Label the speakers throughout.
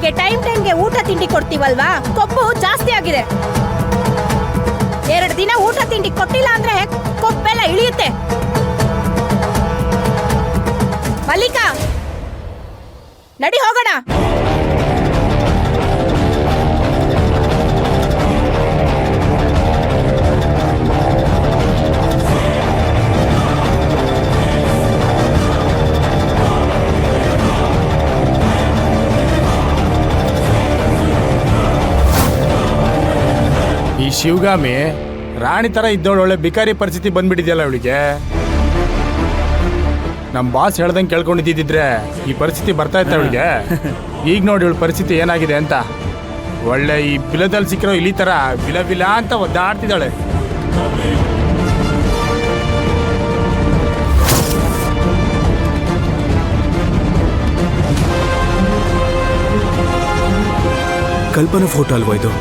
Speaker 1: ಅವಳಿಗೆ ಟೈಮ್ಗೆ ಊಟ ತಿಂಡಿ ಕೊಡ್ತೀವಲ್ವಾ, ಕೊಬ್ಬು ಜಾಸ್ತಿ ಆಗಿದೆ. 2 ದಿನ ಊಟ ತಿಂಡಿ ಕೊಟ್ಟಿಲ್ಲ ಅಂದ್ರೆ ಕೊಬ್ಬೆಲ್ಲ ಇಳಿಯುತ್ತೆ. ಮಲ್ಲಿಕಾ, ನಡಿ ಹೋಗೋಣ.
Speaker 2: ಈ ಶಿವಗಾಮಿ ರಾಣಿ ತರ ಇದ್ದವಳು ಒಳ್ಳೆ ಬಿಕಾರಿ ಪರಿಸ್ಥಿತಿ ಬಂದ್ಬಿಟ್ಟಿದೆಯಲ್ಲ ಅವಳಿಗೆ. ನಮ್ಮ ಬಾಸ್ ಹೇಳ್ದಂಗೆ ಕೇಳ್ಕೊಂಡಿದ್ದಿದ್ರೆ ಈ ಪರಿಸ್ಥಿತಿ ಬರ್ತಾ ಇತ್ತ ಅವಳಿಗೆ. ಈಗ ನೋಡಿ ಇವಳ ಪರಿಸ್ಥಿತಿ ಏನಾಗಿದೆ ಅಂತ. ಒಳ್ಳೆ ಈ ಬಿಲದಲ್ಲಿ ಸಿಕ್ಕಿರೋ ಇಲಿ ತರ ಬಿಲ ಬಿಲ ಅಂತ ಒದ್ದಾಡ್ತಿದ್ದಾಳೆ.
Speaker 3: ಕಲ್ಪನಾ ಫೋಟೋ ಅಲ್ವಾ ಇದು?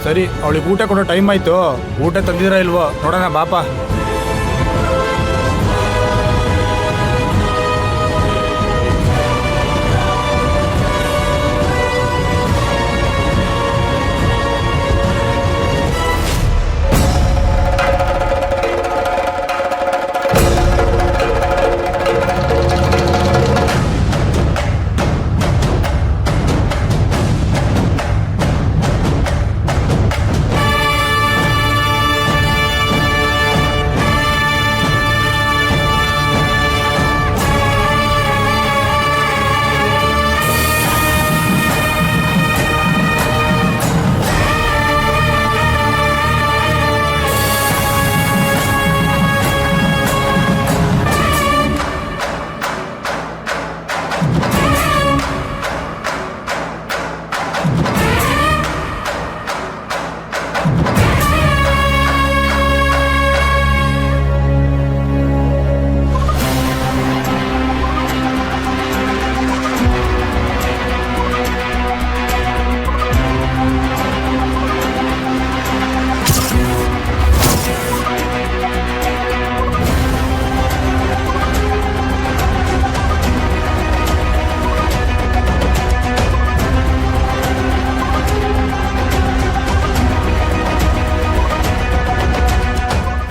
Speaker 2: ಸರಿ, ಅವಳಿಗೆ ಊಟ ಕೊಡೋ ಟೈಮ್ ಆಯ್ತು. ಊಟ ತಂದಿದ್ರ ಇಲ್ವೋ ನೋಡೋಣ ಬಾಪ.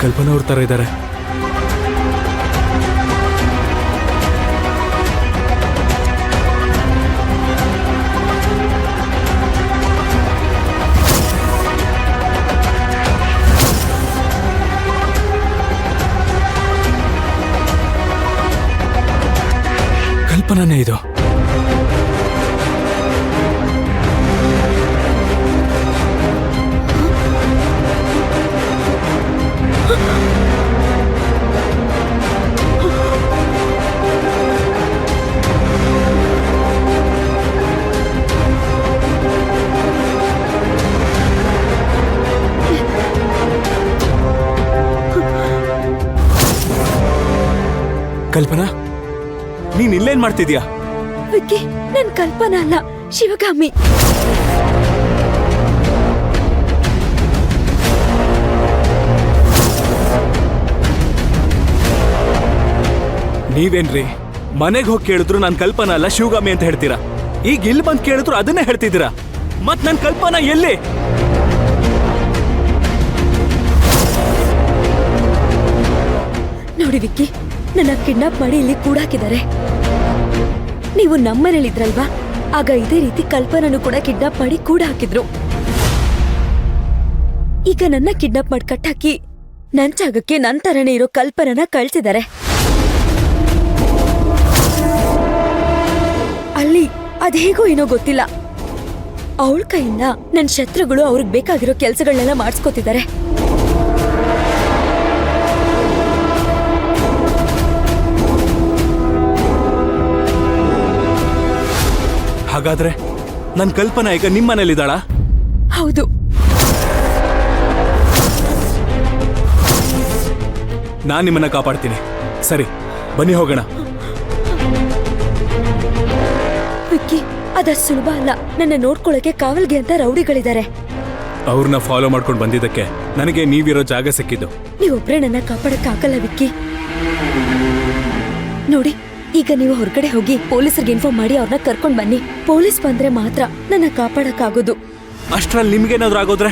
Speaker 3: ಕಲ್ಪನಾ ಅವ್ರ ತರ ಇದ್ದಾರೆ. ಕಲ್ಪನಾನೇ ಇದು. ಕಲ್ಪನಾ, ನೀನ್ ಇಲ್ಲೇನ್ ಮಾಡ್ತಿದ್ಯಾ?
Speaker 4: ವಿಕ್ಕಿ, ನನ್ ಕಲ್ಪನಾ ಅಲ್ಲ, ಶಿವಗಾಮಿ.
Speaker 3: ನೀವೇನ್ರಿ ಮನೆಗೆ ಹೋಗಿ ಕೇಳಿದ್ರು ನಾನ್ ಕಲ್ಪನಾ ಅಲ್ಲ ಶಿವಗಾಮಿ ಅಂತ ಹೇಳ್ತೀರಾ. ಈಗ ಇಲ್ಲಿ ಬಂದ್ ಕೇಳಿದ್ರು ಅದನ್ನೇ ಹೇಳ್ತಿದ್ದೀರಾ. ಮತ್ ನನ್ ಕಲ್ಪನಾ ಎಲ್ಲಿ?
Speaker 4: ನೋಡಿ ವಿಕ್ಕಿ, ನನ್ನ ಕಿಡ್ನಾಪ್ ಮಾಡಿ ಇಲ್ಲಿ ಕೂಡಾಕಿದ್ದಾರೆ. ನೀವು ನಮ್ಮನೇಲಿದ್ರಲ್ವಾ, ಆಗ ಇದೇ ರೀತಿ ಕಲ್ಪನನು ಕೂಡ ಕಿಡ್ನಾಪ್ ಮಾಡಿ ಕೂಡ ಹಾಕಿದ್ರು. ಈಗ ನನ್ನ ಕಿಡ್ನಾಪ್ ಮಾಡಿ ಕಟ್ಟಾಕಿ ನನ್ ಜಾಗಕ್ಕೆ ನನ್ ತರನೇ ಇರೋ ಕಲ್ಪನನ ಕಳ್ಸಿದ್ದಾರೆ. ಅಲ್ಲಿ ಅದೇಗೋ ಏನೋ ಗೊತ್ತಿಲ್ಲ, ಅವಳ ಕೈಯಿಂದ ನನ್ ಶತ್ರುಗಳು ಅವ್ರಿಗೆ ಬೇಕಾಗಿರೋ ಕೆಲ್ಸಗಳನ್ನೆಲ್ಲ ಮಾಡಿಸ್ಕೊತಿದ್ದಾರೆ.
Speaker 3: ಹಾಗಾದ್ರೆ ನನ್ ಕಲ್ಪನಾ ಈಗ ನಿಮ್ಮನೇಲಿದ್ದಾಳ?
Speaker 4: ಹೌದು.
Speaker 3: ನಾನ್ ನಿಮ್ಮನ್ನ ಕಾಪಾಡ್ತೀನಿ. ಸರಿ, ಬನ್ನಿ ಹೋಗೋಣ.
Speaker 4: ವಿಕ್ಕಿ, ಅದಷ್ಟು ಸುಲಭ ಅಲ್ಲ. ನನ್ನ ನೋಡ್ಕೊಳಕ್ಕೆ ಕಾವಲ್ಗೆ ಅಂತ ರೌಡಿಗಳಿದ್ದಾರೆ.
Speaker 3: ಅವ್ರನ್ನ ಫಾಲೋ ಮಾಡ್ಕೊಂಡು ಬಂದಿದ್ದಕ್ಕೆ ನನಗೆ ನೀವಿರೋ ಜಾಗ ಸಿಕ್ಕಿದ್ದು.
Speaker 4: ನೀವೊಬ್ರೇ ನನ್ನ ಕಾಪಾಡಕ್ಕಾಗಲ್ಲ ವಿಕ್ಕಿ. ನೋಡಿ, ಈಗ ನೀವು ಹೊರಗಡೆ ಹೋಗಿ ಪೊಲೀಸರಿಗೆ ಇನ್ಫಾರ್ಮ್ ಮಾಡಿ ಅವ್ರನ್ನ ಕರ್ಕೊಂಡ್ ಬನ್ನಿ. ಪೊಲೀಸ್ ಬಂದ್ರೆ ಮಾತ್ರ ನನ್ನ ಕಾಪಾಡಕ್ಕಾಗೋದು.
Speaker 3: ಅಷ್ಟ್ರಲ್ಲಿ ನಿಮ್ಗೇನಾದ್ರೂ ಆಗೋದ್ರೆ?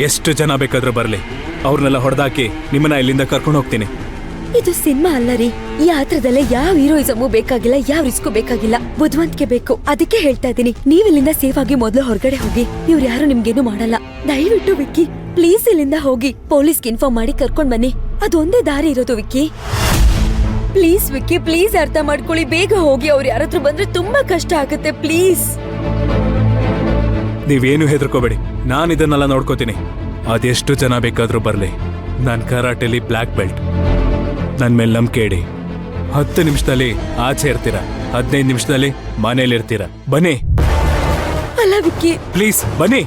Speaker 3: ಎಷ್ಟು ಜನ ಬೇಕಾದ್ರೂ ಬರ್ಲಿ, ಅವ್ರನ್ನೆಲ್ಲ ಹೊಡೆದಾಕಿ ನಿಮ್ಮನ್ನ ಇಲ್ಲಿಂದ ಕರ್ಕೊಂಡು ಹೋಗ್ತೀನಿ.
Speaker 4: ಇದು ಸಿನಿಮಾ ಅಲ್ಲ ರೀ. ಈ ಆತ್ರದಲ್ಲೇ ಯಾವ ಹೀರೋಯಿಸಮು ಬೇಕಾಗಿಲ್ಲ, ಯಾವ ರಿಸ್ಕು ಬೇಕಾಗಿಲ್ಲ, ಬುದ್ಧಿವಂತಿಕೆ ಬೇಕು. ಅದಕ್ಕೆ ಹೇಳ್ತಾ ಇದ್ದೀನಿ, ನೀವ್ ಇಲ್ಲಿಂದ ಸೇಫ್ ಆಗಿ ಮೊದಲು ಹೊರಗಡೆ ಹೋಗಿ. ಇವ್ರು ಯಾರು ನಿಮ್ಗೇನು ಮಾಡಲ್ಲ. ದಯವಿಟ್ಟು ವಿಕ್ಕಿ, ಪ್ಲೀಸ್ ಇಲ್ಲಿಂದ ಹೋಗಿ ಪೊಲೀಸ್ಗೆ ಇನ್ಫಾರ್ಮ್ ಮಾಡಿ ಕರ್ಕೊಂಡ್ ಬನ್ನಿ. ಅದೊಂದೇ ದಾರಿ ಇರೋದು ವಿಕ್ಕಿ. ಪ್ಲೀಸ್ ವಿಕ್ಕಿ, ಪ್ಲೀಸ್ ಅರ್ಥ ಮಾಡ್ಕೊಳ್ಳಿ. ಬೇಗ ಹೋಗಿ. ಅವ್ರು ಯಾರತ್ರ ಬಂದ್ರೆ ತುಂಬಾ ಕಷ್ಟ ಆಗುತ್ತೆ. ಪ್ಲೀಸ್.
Speaker 3: ನೀವೇನು ಹೆದರ್ಕೋಬೇಡಿ, ನಾನು ಇದನ್ನೆಲ್ಲ ನೋಡ್ಕೋತೀನಿ. ಅದೆಷ್ಟು ಜನ ಬೇಕಾದ್ರೂ ಬರ್ಲಿ. ನಾನ್ ಕರಾಟೆಲಿ ಬ್ಲ್ಯಾಕ್ ಬೆಲ್ಟ್. ನನ್ ಮೇಲೆ ನಂಬಿಕೆ ಇಡಿ. 10 ನಿಮಿಷದಲ್ಲಿ ಆಚೆ ಇರ್ತೀರಾ, 15 ನಿಮಿಷದಲ್ಲಿ ಮನೇಲಿ ಇರ್ತೀರಾ. ಬನ್ನಿ
Speaker 4: ಅಲ್ಲ ವಿಕ್ಕಿ,
Speaker 3: ಪ್ಲೀಸ್ ಬನ್ನಿ.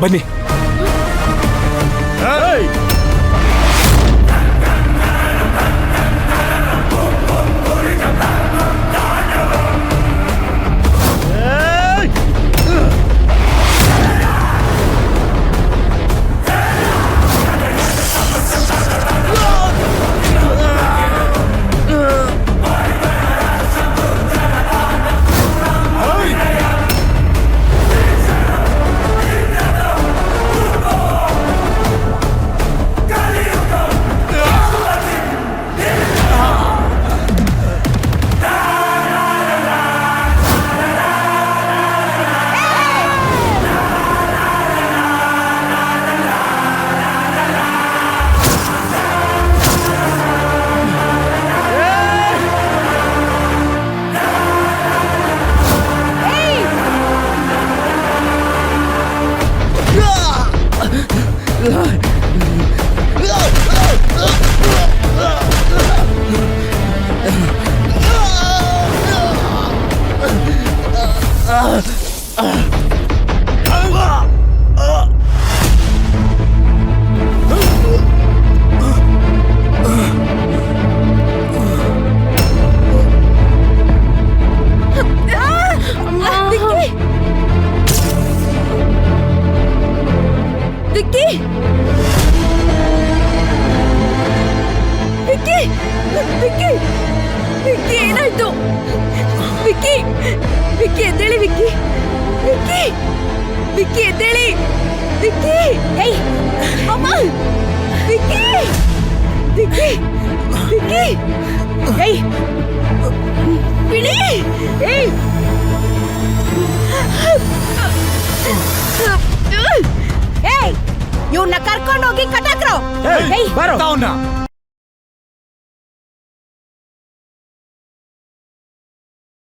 Speaker 3: ಬನ್ನಿ.
Speaker 4: ವಿಕ್ಕಿ, ವಿಕ್ಕಿ, ವಿಕ್ಕಿ, ವಿಕ್ಕಿ, ಏನಾಯ್ತು? ವಿಕ್ಕಿ, ವಿಕ್ಕಿ ಎದ್ದೇಳಿ. ವಿಕ್ಕಿ, ವಿಕ್ಕಿ, ವಿಕ್ಕಿ ಎದ್ದೇಳಿ. ವಿಕ್ಕಿ, ಏಯ್ ಅಮ್ಮ, ವಿಕ್ಕಿ, ವಿಕ್ಕಿ, ವಿಕ್ಕಿ, ಏಯ್ ಬಿಡಿ, ಏಯ್
Speaker 1: ಏಯ್, ಇವ್ನ ಕರ್ಕೊಂಡು ಹೋಗಿ ಕಟಾಕ್ರೋ.
Speaker 2: ಬರೋ